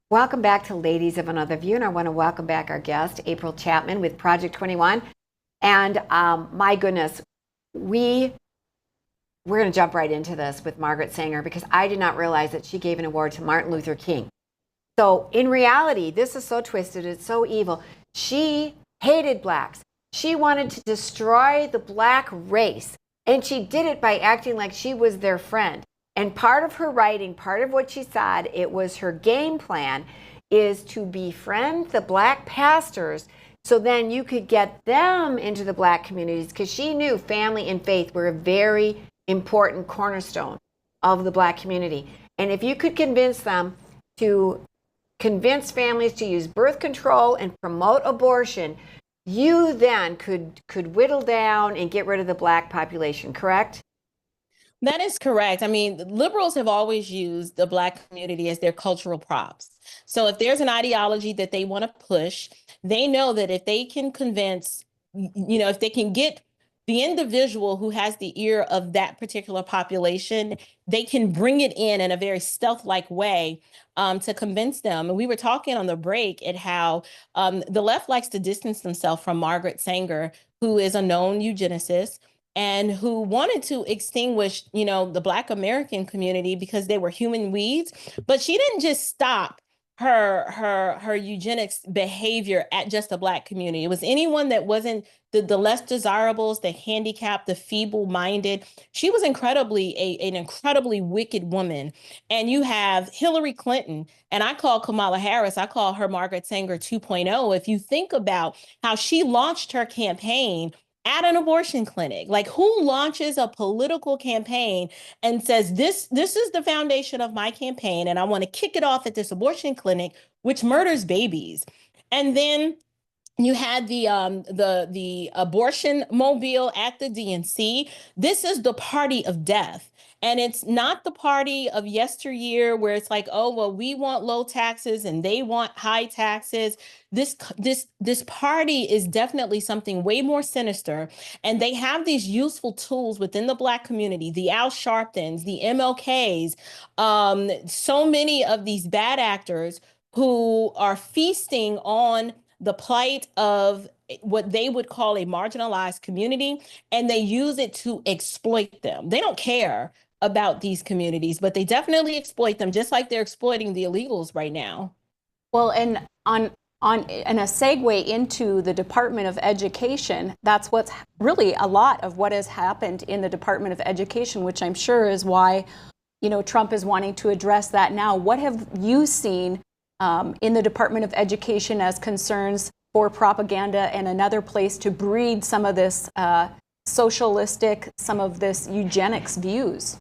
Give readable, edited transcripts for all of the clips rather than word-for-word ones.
Welcome back to Ladies of Another View, and I want to welcome back our guest, April Chapman with Project 21. And my goodness, we're going to jump right into this with Margaret Sanger because I did not realize that she gave an award to Martin Luther King. So in reality, this is so twisted, it's so evil. She hated blacks. She wanted to destroy the black race, and she did it by acting like she was their friend. And part of her writing, part of what she said, it was her game plan is to befriend the black pastors so then you could get them into the black communities, because she knew family and faith were a very important cornerstone of the black community. And if you could convince them to convince families to use birth control and promote abortion, you then could whittle down and get rid of the black population, correct? That is correct. I mean, liberals have always used the Black community as their cultural props. So if there's an ideology that they want to push, they know that if they can convince, if they can get the individual who has the ear of that particular population, they can bring it in a very stealth-like way to convince them. And we were talking on the break at how the left likes to distance themselves from Margaret Sanger, who is a known eugenicist and who wanted to extinguish, the Black American community because they were human weeds. But she didn't just stop her eugenics behavior at just the Black community. It was anyone that wasn't the less desirables, the handicapped, the feeble-minded. She was an incredibly wicked woman. And you have Hillary Clinton, and I call Kamala Harris, I call her Margaret Sanger 2.0. If you think about how she launched her campaign at an abortion clinic. Like, who launches a political campaign and says, this is the foundation of my campaign, and I want to kick it off at this abortion clinic, which murders babies? And then you had the abortion mobile at the DNC. This is the party of death. And it's not the party of yesteryear where it's like, oh, well, we want low taxes and they want high taxes. This party is definitely something way more sinister. And they have these useful tools within the Black community, the Al Sharptons, the MLKs, so many of these bad actors who are feasting on the plight of what they would call a marginalized community, and they use it to exploit them. They don't care about these communities, but they definitely exploit them, just like they're exploiting the illegals right now. Well, and a segue into the Department of Education, that's what's really a lot of what has happened in the Department of Education, which I'm sure is why, Trump is wanting to address that now. What have you seen in the Department of Education as concerns for propaganda and another place to breed some of this socialistic, some of this eugenics views?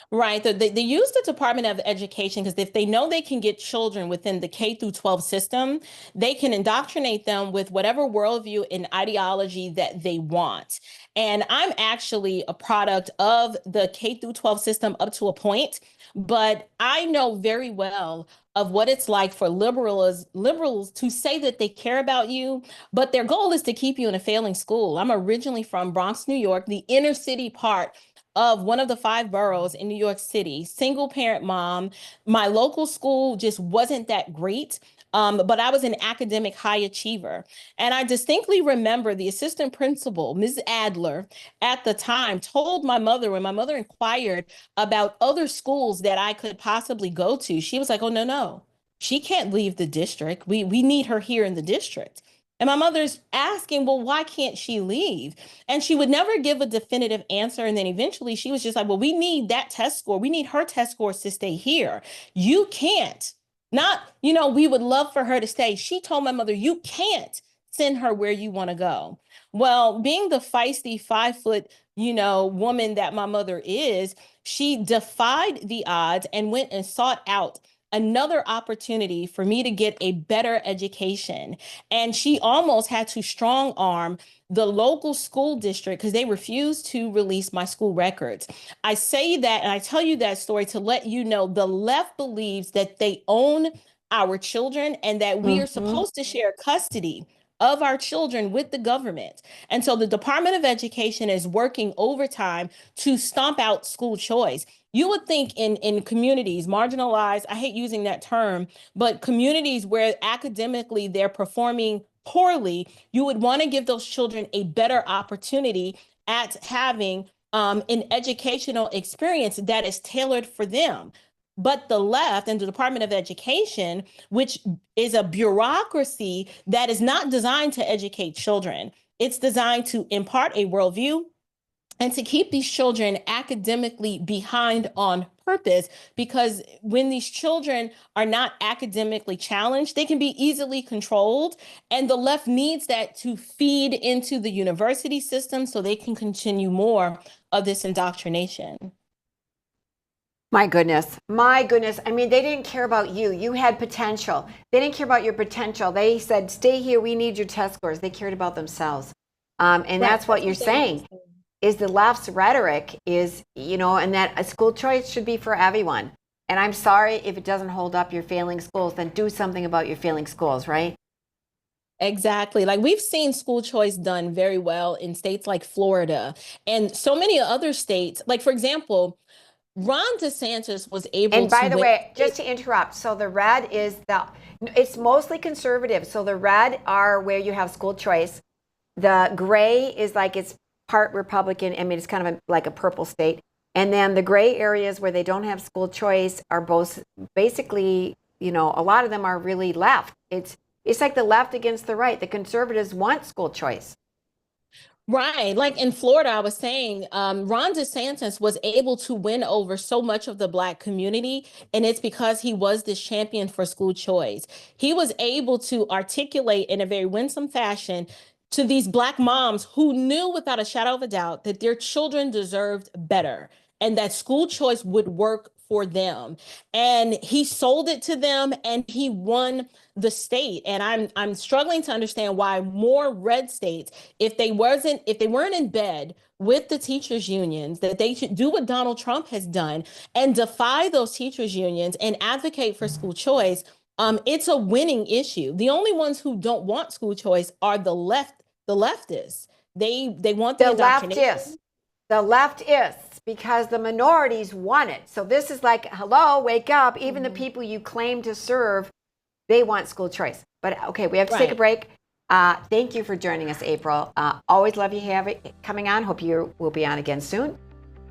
Right. They use the Department of Education because if they know they can get children within the K through 12 system, they can indoctrinate them with whatever worldview and ideology that they want. And I'm actually a product of the K through 12 system up to a point, but I know very well of what it's like for liberals to say that they care about you, but their goal is to keep you in a failing school. I'm originally from Bronx, New York, the inner city part of one of the five boroughs in New York City, single parent mom. My local school just wasn't that great. But I was an academic high achiever. And I distinctly remember the assistant principal, Ms. Adler, at the time told my mother, when my mother inquired about other schools that I could possibly go to, she was like, oh, no, no, she can't leave the district. We need her here in the district. And my mother's asking, well, why can't she leave? And she would never give a definitive answer. And then eventually she was just like, well, we need that test score. We need her test scores to stay here. You can't. Not, we would love for her to stay. She told my mother, you can't send her where you want to go. Well, being the feisty 5 foot, woman that my mother is, she defied the odds and went and sought out another opportunity for me to get a better education. And she almost had to strong arm the local school district because they refused to release my school records. I say that and I tell you that story to let you know the left believes that they own our children and that we are Mm-hmm. supposed to share custody of our children with the government. And so the Department of Education is working overtime to stomp out school choice. You would think in communities, marginalized, I hate using that term, but communities where academically they're performing poorly, you would want to give those children a better opportunity at having an educational experience that is tailored for them. But the left and the Department of Education, which is a bureaucracy that is not designed to educate children, it's designed to impart a worldview and to keep these children academically behind on purpose, because when these children are not academically challenged, they can be easily controlled. And the left needs that to feed into the university system so they can continue more of this indoctrination. My goodness. My goodness. I mean, they didn't care about you. You had potential. They didn't care about your potential. They said, stay here. We need your test scores. They cared about themselves. And that's what you're saying, is the left's rhetoric is, and that a school choice should be for everyone. And I'm sorry if it doesn't hold up your failing schools, then do something about your failing schools, right? Exactly. Like we've seen school choice done very well in states like Florida and so many other states. Like, for example, Ron DeSantis was able And by to the win. way, just to interrupt, so the red is it's mostly conservative. So the red are where you have school choice. The gray is like it's part Republican. I mean, it's kind of like a purple state. And then the gray areas where they don't have school choice are both basically, a lot of them are really left. It's like the left against the right. The conservatives want school choice. Right. Like in Florida, I was saying, Ron DeSantis was able to win over so much of the Black community, and it's because he was this champion for school choice. He was able to articulate in a very winsome fashion to these Black moms who knew without a shadow of a doubt that their children deserved better and that school choice would work for them. And he sold it to them and he won the state. And I'm struggling to understand why more red states, if they weren't in bed with the teachers unions, that they should do what Donald Trump has done and defy those teachers unions and advocate for school choice. It's a winning issue. The only ones who don't want school choice are the leftists. They want the indoctrination. The leftists, because the minorities want it. So this is like, hello, wake up. Even the people you claim to serve, they want school choice. But okay, we have to take a break. Thank you for joining us, April. Always love you coming on. Hope you will be on again soon.